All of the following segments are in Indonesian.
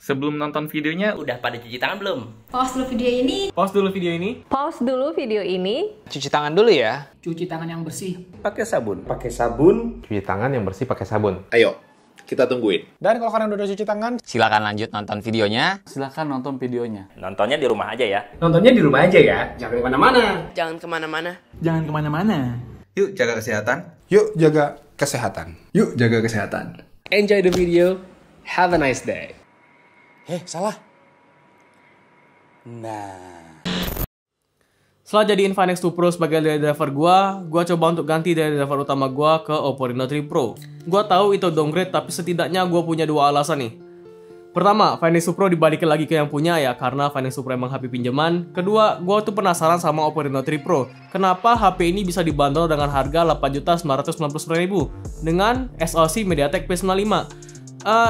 Sebelum nonton videonya, Udah pada cuci tangan belum? Pause dulu video ini. pause dulu video ini. Pause dulu video ini. Cuci tangan dulu ya. Cuci tangan yang bersih. Pakai sabun. Pakai sabun. Cuci tangan yang bersih pakai sabun. Ayo, kita tungguin. Dan kalau kalian udah cuci tangan, Silakan lanjut nonton videonya. Silahkan nonton videonya. Nontonnya di rumah aja ya. Nontonnya di rumah aja ya. Jangan kemana-mana. Jangan kemana-mana. Jangan kemana-mana. Yuk jaga kesehatan. yuk jaga kesehatan. Yuk jaga kesehatan. Enjoy the video. Have a nice day. Salah. Nah. Setelah jadi Infinix 2 Pro sebagai daily driver gua coba untuk ganti daily driver utama gua ke Oppo Reno 3 Pro. Gua tahu itu downgrade, tapi setidaknya gua punya dua alasan nih. Pertama, Infinix 2 Pro dibalikin lagi ke yang punya ya, karena Infinix 2 Pro emang HP pinjaman. Kedua, gua tuh penasaran sama Oppo Reno 3 Pro. Kenapa HP ini bisa dibanderol dengan harga 8.999.000 dengan SoC MediaTek P95?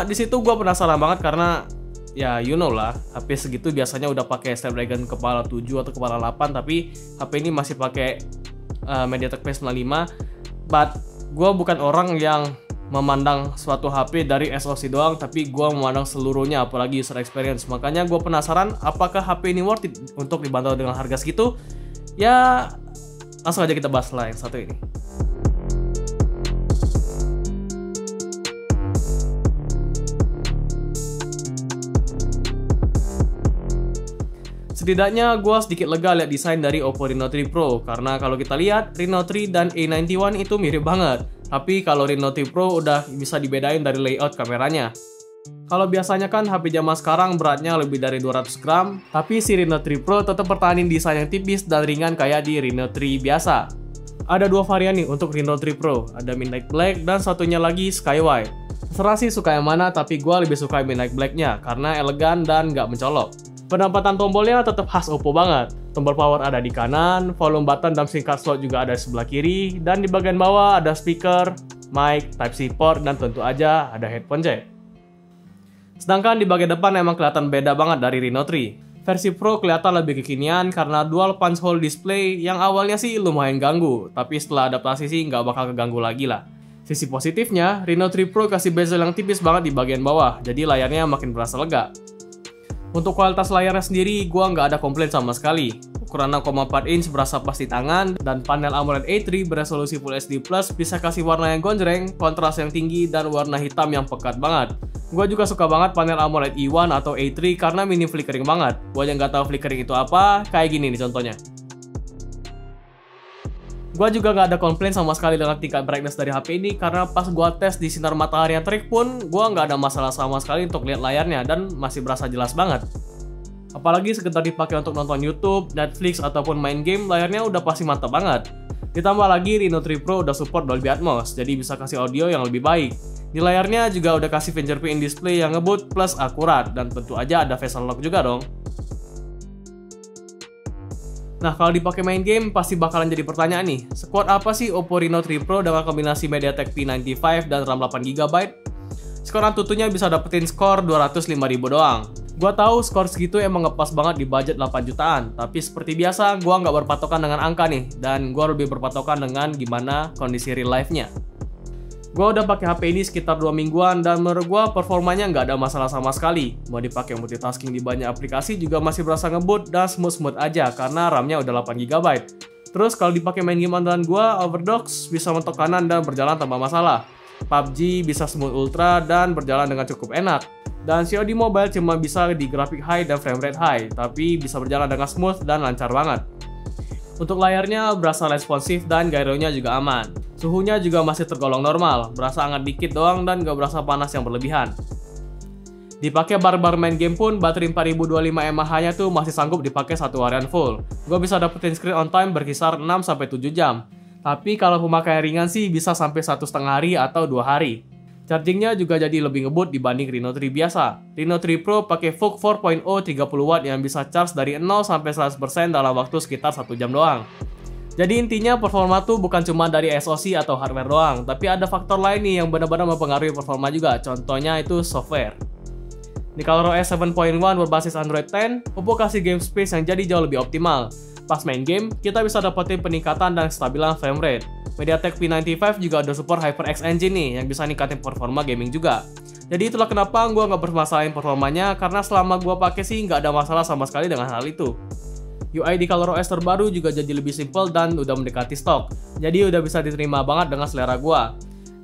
Di situ gua penasaran banget karena ya you know lah, HP segitu biasanya udah pakai Snapdragon kepala 7 atau kepala 8, tapi HP ini masih pakai MediaTek P95. But gue bukan orang yang memandang suatu HP dari SoC doang, tapi gue memandang seluruhnya, apalagi user experience. Makanya gue penasaran apakah HP ini worth it untuk dibanderol dengan harga segitu. Ya langsung aja kita bahas lah yang satu ini. Setidaknya gue sedikit lega lihat desain dari Oppo Reno 3 Pro, karena kalau kita lihat Reno 3 dan A91 itu mirip banget. Tapi kalau Reno 3 Pro udah bisa dibedain dari layout kameranya. Kalau biasanya kan HP zaman sekarang beratnya lebih dari 200 gram, tapi si Reno 3 Pro tetap pertahanin desain yang tipis dan ringan kayak di Reno 3 biasa. Ada dua varian nih untuk Reno 3 Pro, ada Midnight Black dan satunya lagi Sky White. Terserah sih suka yang mana, tapi gue lebih suka Midnight Black-nya karena elegan dan nggak mencolok. Penempatan tombolnya tetap khas Oppo banget. Tombol power ada di kanan, volume button dan SIM card slot juga ada di sebelah kiri, dan di bagian bawah ada speaker, mic, Type-C port, dan tentu aja ada headphone jack. Sedangkan di bagian depan emang kelihatan beda banget dari Reno 3. Versi Pro kelihatan lebih kekinian karena dual punch hole display yang awalnya sih lumayan ganggu, tapi setelah adaptasi sih nggak bakal keganggu lagi lah. Sisi positifnya, Reno 3 Pro kasih bezel yang tipis banget di bagian bawah, jadi layarnya makin berasa lega. Untuk kualitas layarnya sendiri, gua nggak ada komplain sama sekali. Ukuran 6,4 inch berasa pas di tangan, dan panel AMOLED A3 beresolusi Full HD Plus bisa kasih warna yang gonjreng, kontras yang tinggi, dan warna hitam yang pekat banget. Gua juga suka banget panel AMOLED E1 atau A3 karena minim flickering banget. Buat yang nggak tahu flickering itu apa, kayak gini nih contohnya. Gua juga nggak ada komplain sama sekali dengan tingkat brightness dari HP ini, karena pas gua tes di sinar matahari yang terik pun gua nggak ada masalah sama sekali untuk lihat layarnya dan masih berasa jelas banget. Apalagi sekedar dipakai untuk nonton YouTube, Netflix, ataupun main game, layarnya udah pasti mantap banget. Ditambah lagi Reno 3 Pro udah support Dolby Atmos, jadi bisa kasih audio yang lebih baik. Di layarnya juga udah kasih fingerprint display yang ngebut plus akurat, dan tentu aja ada face unlock juga dong. Nah, kalau dipakai main game pasti bakalan jadi pertanyaan nih, sekuat apa sih Oppo Reno 3 Pro dengan kombinasi MediaTek P95 dan RAM 8GB? Skor Antutunya bisa dapetin skor 205.000 doang. Gua tahu skor segitu emang ngepas banget di budget 8 jutaan, tapi seperti biasa gua nggak berpatokan dengan angka nih, dan gua lebih berpatokan dengan gimana kondisi real life-nya. Gua udah pakai HP ini sekitar 2 mingguan dan menurut gua performanya nggak ada masalah sama sekali. Mau dipakai multitasking di banyak aplikasi juga masih berasa ngebut dan smooth-smooth aja karena RAM-nya udah 8GB. Terus kalau dipakai main game andalan gua, Overdox bisa mentok kanan dan berjalan tanpa masalah. PUBG bisa smooth ultra dan berjalan dengan cukup enak. Dan COD Mobile cuma bisa di grafik high dan frame rate high, tapi bisa berjalan dengan smooth dan lancar banget. Untuk layarnya berasa responsif dan gyronya juga aman. Suhunya juga masih tergolong normal, berasa hangat dikit doang dan gak berasa panas yang berlebihan. Dipakai barbar main game pun, baterai 4025 mAh-nya tuh masih sanggup dipakai satu harian full. Gue bisa dapetin screen on time berkisar 6-7 jam. Tapi kalau pemakaian ringan sih bisa sampai 1,5 hari atau 2 hari. Chargingnya juga jadi lebih ngebut dibanding Reno 3 biasa. Reno 3 Pro pakai VOOC 4.0 30W yang bisa charge dari 0-100% dalam waktu sekitar 1 jam doang. Jadi intinya performa tuh bukan cuma dari SoC atau hardware doang, tapi ada faktor lain nih yang benar-benar mempengaruhi performa juga, contohnya itu software. Di ColorOS 7.1 berbasis Android 10, Oppo kasih game space yang jadi jauh lebih optimal. Pas main game, kita bisa dapetin peningkatan dan kestabilan frame rate. MediaTek P95 juga ada support HyperX Engine nih, yang bisa ningkatin performa gaming juga. Jadi itulah kenapa gue nggak bermasalahin performanya, karena selama gue pakai sih nggak ada masalah sama sekali dengan hal itu. UI di ColorOS terbaru juga jadi lebih simple dan udah mendekati stok, jadi udah bisa diterima banget dengan selera gue.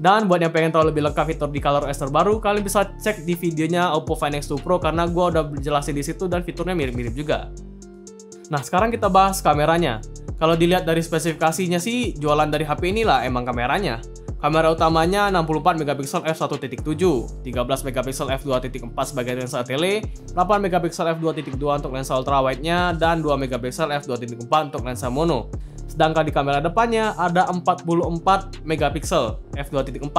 Dan buat yang pengen tahu lebih lengkap fitur di ColorOS terbaru, kalian bisa cek di videonya Oppo Find X2 Pro karena gue udah jelasin di situ dan fiturnya mirip-mirip juga. Nah, sekarang kita bahas kameranya. Kalau dilihat dari spesifikasinya sih, jualan dari HP inilah emang kameranya. Kamera utamanya 64 megapiksel f1.7, 13 megapiksel f2.4 sebagai lensa tele, 8 megapiksel f2.2 untuk lensa ultrawide-nya, dan 2 megapiksel f2.4 untuk lensa mono. Sedangkan di kamera depannya ada 44 megapiksel f2.4.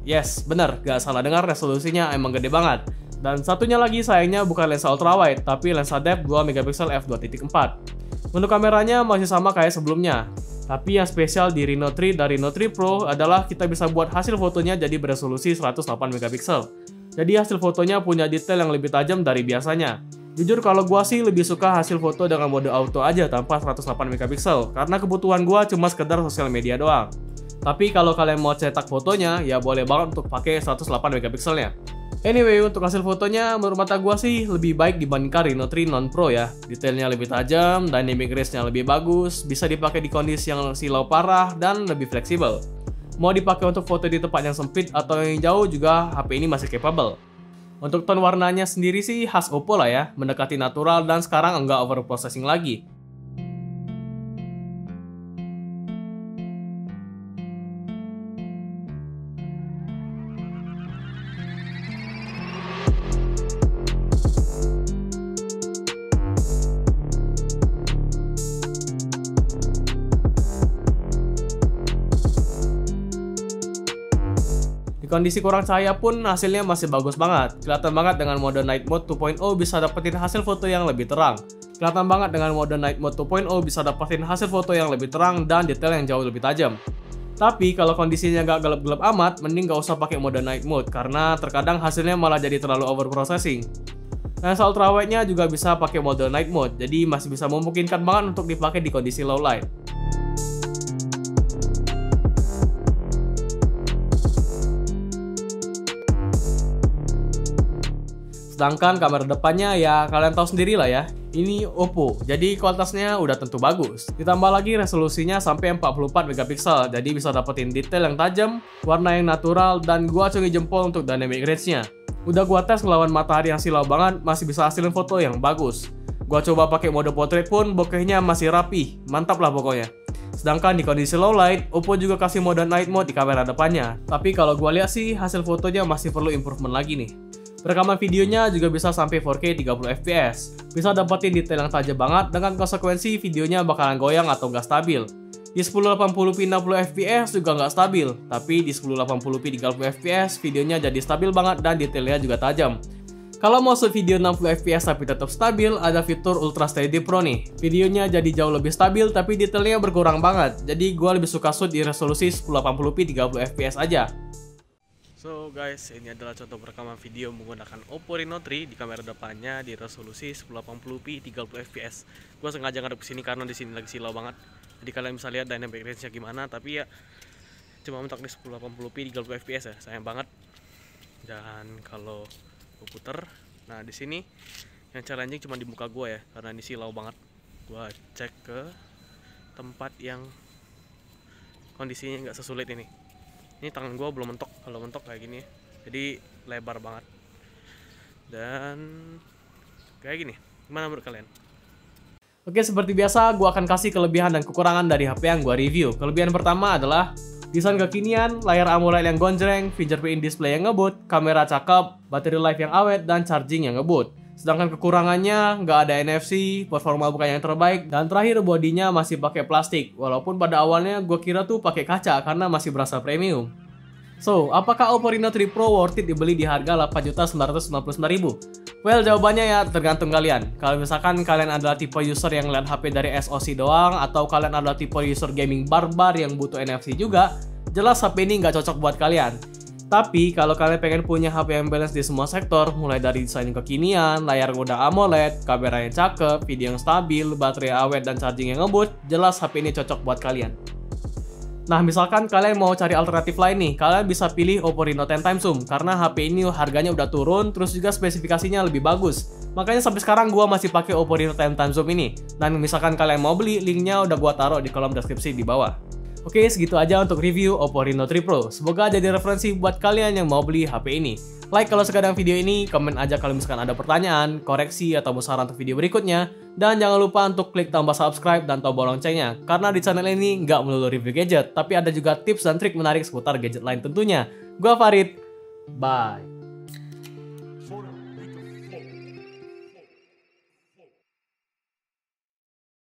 Yes, bener, gak salah dengar, resolusinya emang gede banget. Dan satunya lagi sayangnya bukan lensa ultrawide, tapi lensa depth 2 megapiksel f2.4. Menu kameranya masih sama kayak sebelumnya. Tapi yang spesial di Reno 3 dan Reno 3 Pro adalah kita bisa buat hasil fotonya jadi beresolusi 108 megapiksel. Jadi hasil fotonya punya detail yang lebih tajam dari biasanya. Jujur kalau gua sih lebih suka hasil foto dengan mode auto aja tanpa 108 megapiksel, karena kebutuhan gua cuma sekedar sosial media doang. Tapi kalau kalian mau cetak fotonya, ya boleh banget untuk pakai 108 megapikselnya. Anyway, untuk hasil fotonya menurut mata gua sih lebih baik dibandingkan Reno 3 non Pro ya. Detailnya lebih tajam, dynamic range-nya lebih bagus, bisa dipakai di kondisi yang silau parah dan lebih fleksibel. Mau dipakai untuk foto di tempat yang sempit atau yang jauh juga HP ini masih capable. Untuk tone warnanya sendiri sih khas Oppo lah ya, mendekati natural dan sekarang enggak overprocessing lagi. Di kondisi kurang cahaya pun hasilnya masih bagus banget. Kelihatan banget dengan mode Night Mode 2.0 bisa dapetin hasil foto yang lebih terang. Kelihatan banget dengan mode Night Mode 2.0 bisa dapetin hasil foto yang lebih terang dan detail yang jauh lebih tajam. Tapi kalau kondisinya nggak gelap-gelap amat, mending nggak usah pakai mode Night Mode karena terkadang hasilnya malah jadi terlalu overprocessing. Lensa ultrawide-nya juga bisa pakai mode Night Mode, jadi masih bisa memungkinkan banget untuk dipakai di kondisi low light. Sedangkan kamera depannya ya kalian tahu sendiri lah ya, ini Oppo, jadi kualitasnya udah tentu bagus. Ditambah lagi resolusinya sampai 44 megapiksel, jadi bisa dapetin detail yang tajam, warna yang natural, dan gua acungi jempol untuk dynamic range-nya. Udah gua tes ngelawan matahari yang silau banget, masih bisa hasilin foto yang bagus. Gua coba pakai mode portrait pun bokehnya masih rapi, mantap lah pokoknya. Sedangkan di kondisi low light, Oppo juga kasih mode night mode di kamera depannya. Tapi kalau gua lihat sih hasil fotonya masih perlu improvement lagi nih. Rekaman videonya juga bisa sampai 4K 30 fps. Bisa dapetin detail yang tajam banget, dengan konsekuensi videonya bakalan goyang atau nggak stabil. Di 1080p 60 fps juga nggak stabil, tapi di 1080p 30 fps videonya jadi stabil banget dan detailnya juga tajam. Kalau mau shoot video 60 fps tapi tetap stabil, ada fitur Ultra Steady Pro nih. Videonya jadi jauh lebih stabil tapi detailnya berkurang banget. Jadi gue lebih suka shoot di resolusi 1080p 30 fps aja. So guys, ini adalah contoh perekaman video menggunakan Oppo Reno 3 di kamera depannya di resolusi 1080p 30 fps. Gue sengaja ngadep kesini karena di sini lagi silau banget. Jadi kalian bisa lihat dynamic range-nya gimana, tapi ya cuma mentok di 1080p 30 fps ya, sayang banget. Dan kalau gue puter, nah di sini yang challenging cuma di muka gue ya, karena ini silau banget. Gue cek ke tempat yang kondisinya nggak sesulit ini. Ini tangan gue belum mentok, kalau mentok kayak gini ya. Jadi lebar banget. Dan kayak gini. Gimana menurut kalian? Oke, seperti biasa gue akan kasih kelebihan dan kekurangan dari HP yang gue review. Kelebihan pertama adalah desain kekinian, layar AMOLED yang gonjreng, fingerprint display yang ngebut, kamera cakep, baterai life yang awet, dan charging yang ngebut. Sedangkan kekurangannya nggak ada NFC, performa bukan yang terbaik, dan terakhir bodinya masih pakai plastik. Walaupun pada awalnya gue kira tuh pakai kaca karena masih berasa premium. So, apakah Oppo Reno 3 Pro worth it dibeli di harga 8.999.000? Well, jawabannya ya tergantung kalian. Kalau misalkan kalian adalah tipe user yang lihat HP dari SoC doang, atau kalian adalah tipe user gaming barbar yang butuh NFC juga, jelas HP ini nggak cocok buat kalian. Tapi kalau kalian pengen punya HP yang balance di semua sektor, mulai dari desain kekinian, layar udah AMOLED, kamera yang cakep, video yang stabil, baterai awet, dan charging yang ngebut, jelas HP ini cocok buat kalian. Nah, misalkan kalian mau cari alternatif lain nih, kalian bisa pilih Oppo Reno 10 Time Zoom karena HP ini harganya udah turun, terus juga spesifikasinya lebih bagus. Makanya sampai sekarang gua masih pakai Oppo Reno 10 Time Zoom ini. Dan misalkan kalian mau beli, linknya udah gua taruh di kolom deskripsi di bawah. Oke, segitu aja untuk review Oppo Reno 3 Pro. Semoga jadi referensi buat kalian yang mau beli HP ini. Like kalau suka dengan video ini, komen aja kalau misalkan ada pertanyaan, koreksi, atau mau saran untuk video berikutnya. Dan jangan lupa untuk klik tombol subscribe dan tombol loncengnya, karena di channel ini nggak melulu review gadget, tapi ada juga tips dan trik menarik seputar gadget lain tentunya. Gua Farid, bye!